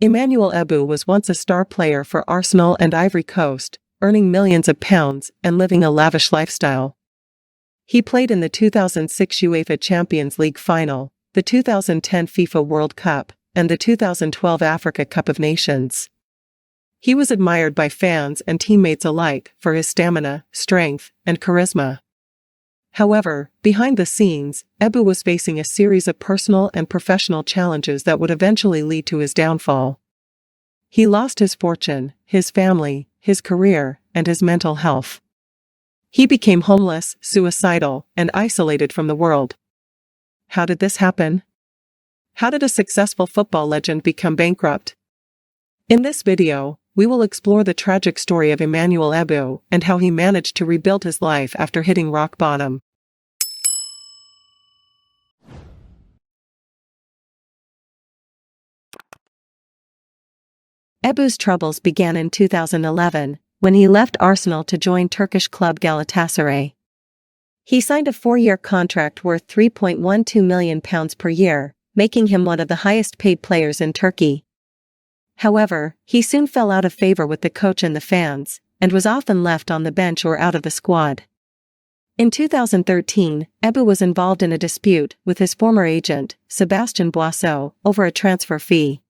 Emmanuel Eboué was once a star player for Arsenal and Ivory Coast, earning millions of pounds and living a lavish lifestyle. He played in the 2006 UEFA Champions League final, the 2010 FIFA World Cup, and the 2012 Africa Cup of Nations. He was admired by fans and teammates alike for his stamina, strength, and charisma. However, behind the scenes, Eboué was facing a series of personal and professional challenges that would eventually lead to his downfall. He lost his fortune, his family, his career, and his mental health. He became homeless, suicidal, and isolated from the world. How did this happen? How did a successful football legend become bankrupt? In this video, we will explore the tragic story of Emmanuel Eboué and how he managed to rebuild his life after hitting rock bottom. Eboué's troubles began in 2011, when he left Arsenal to join Turkish club Galatasaray. He signed a 4-year contract worth £3.12 million per year, making him one of the highest-paid players in Turkey. However, he soon fell out of favor with the coach and the fans, and was often left on the bench or out of the squad. In 2013, Eboué was involved in a dispute with his former agent, Sébastien Boisseau, over a transfer fee.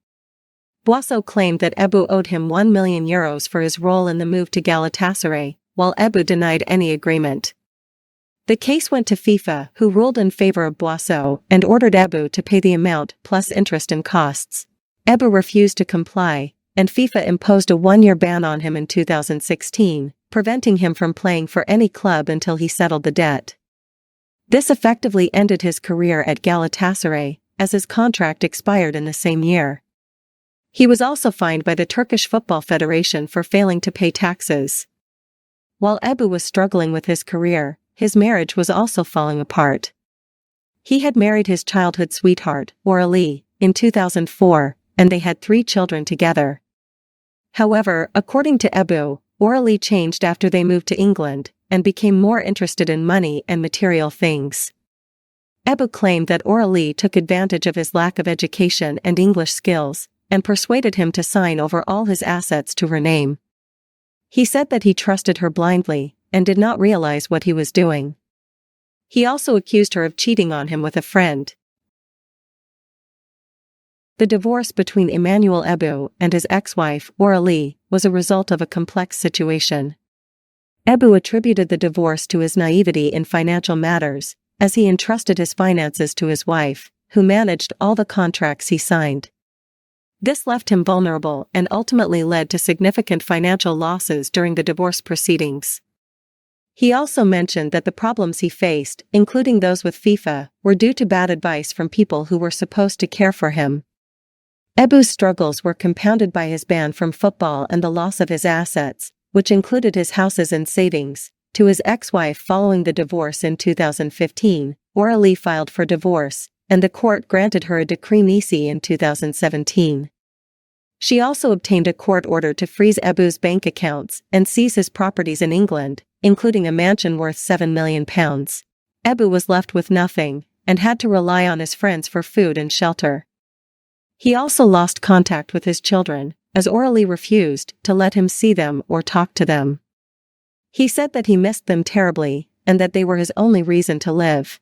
Boisseau claimed that Eboué owed him €1 million for his role in the move to Galatasaray, while Eboué denied any agreement. The case went to FIFA, who ruled in favor of Boisseau and ordered Eboué to pay the amount plus interest and costs. Eboué refused to comply, and FIFA imposed a 1-year ban on him in 2016, preventing him from playing for any club until he settled the debt. This effectively ended his career at Galatasaray, as his contract expired in the same year. He was also fined by the Turkish Football Federation for failing to pay taxes. While Eboué was struggling with his career, his marriage was also falling apart. He had married his childhood sweetheart, Aurélie, in 2004, and they had 3 children together. However, according to Eboué, Aurélie changed after they moved to England, and became more interested in money and material things. Eboué claimed that Aurélie took advantage of his lack of education and English skills, and persuaded him to sign over all his assets to her name. He said that he trusted her blindly, and did not realize what he was doing. He also accused her of cheating on him with a friend. The divorce between Emmanuel Eboué and his ex-wife, Aurélie, was a result of a complex situation. Eboué attributed the divorce to his naivety in financial matters, as he entrusted his finances to his wife, who managed all the contracts he signed. This left him vulnerable and ultimately led to significant financial losses during the divorce proceedings. He also mentioned that the problems he faced, including those with FIFA, were due to bad advice from people who were supposed to care for him. Eboué's struggles were compounded by his ban from football and the loss of his assets, which included his houses and savings, to his ex-wife following the divorce in 2015. Aurélie filed for divorce, and the court granted her a decree nisi in 2017. She also obtained a court order to freeze Eboué's bank accounts and seize his properties in England, including a mansion worth £7 million. Eboué was left with nothing, and had to rely on his friends for food and shelter. He also lost contact with his children, as Aurélie refused to let him see them or talk to them. He said that he missed them terribly, and that they were his only reason to live.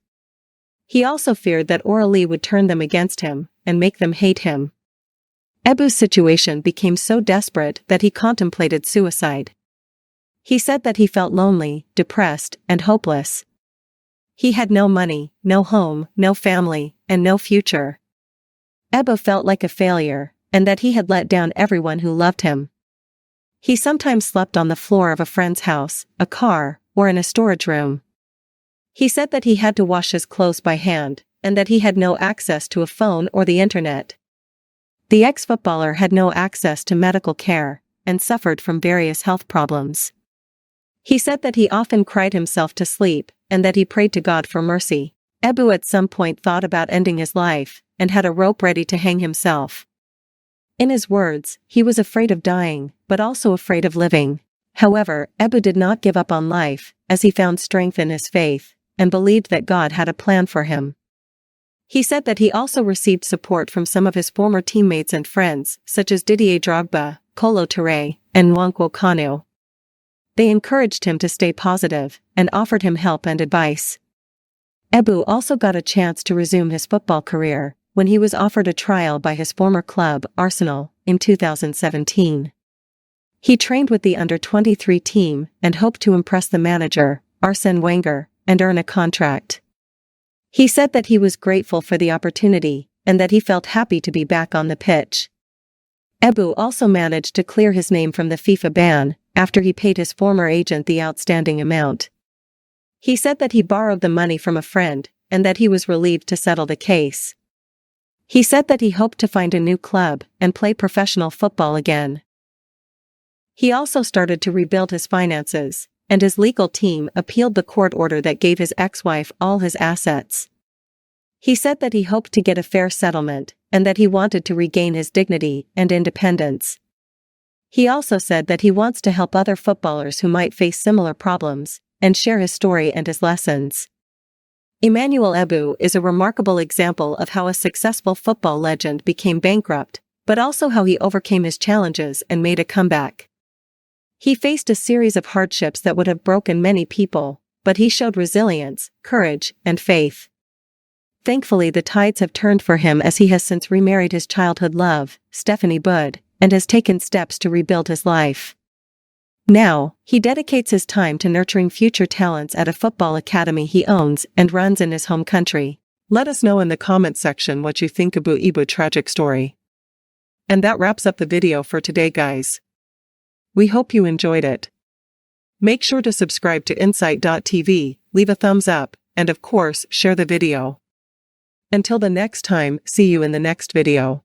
He also feared that Aurélie would turn them against him, and make them hate him. Eboué's situation became so desperate that he contemplated suicide. He said that he felt lonely, depressed, and hopeless. He had no money, no home, no family, and no future. Eboué felt like a failure, and that he had let down everyone who loved him. He sometimes slept on the floor of a friend's house, a car, or in a storage room. He said that he had to wash his clothes by hand, and that he had no access to a phone or the internet. The ex-footballer had no access to medical care, and suffered from various health problems. He said that he often cried himself to sleep, and that he prayed to God for mercy. Eboué at some point thought about ending his life, and had a rope ready to hang himself. In his words, he was afraid of dying, but also afraid of living. However, Eboué did not give up on life, as he found strength in his faith, and believed that God had a plan for him. He said that he also received support from some of his former teammates and friends, such as Didier Drogba, Kolo Touré, and Nwankwo Kanu. They encouraged him to stay positive and offered him help and advice. Eboué also got a chance to resume his football career when he was offered a trial by his former club, Arsenal, in 2017. He trained with the under-23 team and hoped to impress the manager, Arsene Wenger, and earn a contract. He said that he was grateful for the opportunity and that he felt happy to be back on the pitch. Eboué also managed to clear his name from the FIFA ban after he paid his former agent the outstanding amount. He said that he borrowed the money from a friend and that he was relieved to settle the case. He said that he hoped to find a new club and play professional football again. He also started to rebuild his finances, and his legal team appealed the court order that gave his ex-wife all his assets. He said that he hoped to get a fair settlement and that he wanted to regain his dignity and independence. He also said that he wants to help other footballers who might face similar problems and share his story and his lessons. Emmanuel Eboué is a remarkable example of how a successful football legend became bankrupt, but also how he overcame his challenges and made a comeback. He faced a series of hardships that would have broken many people, but he showed resilience, courage, and faith. Thankfully, the tides have turned for him as he has since remarried his childhood love, Stephanie Bud, and has taken steps to rebuild his life. Now, he dedicates his time to nurturing future talents at a football academy he owns and runs in his home country. Let us know in the comments section what you think about Eboué's tragic story. And that wraps up the video for today, guys. We hope you enjoyed it. Make sure to subscribe to Insight.tv, leave a thumbs up, and of course, share the video. Until the next time, see you in the next video.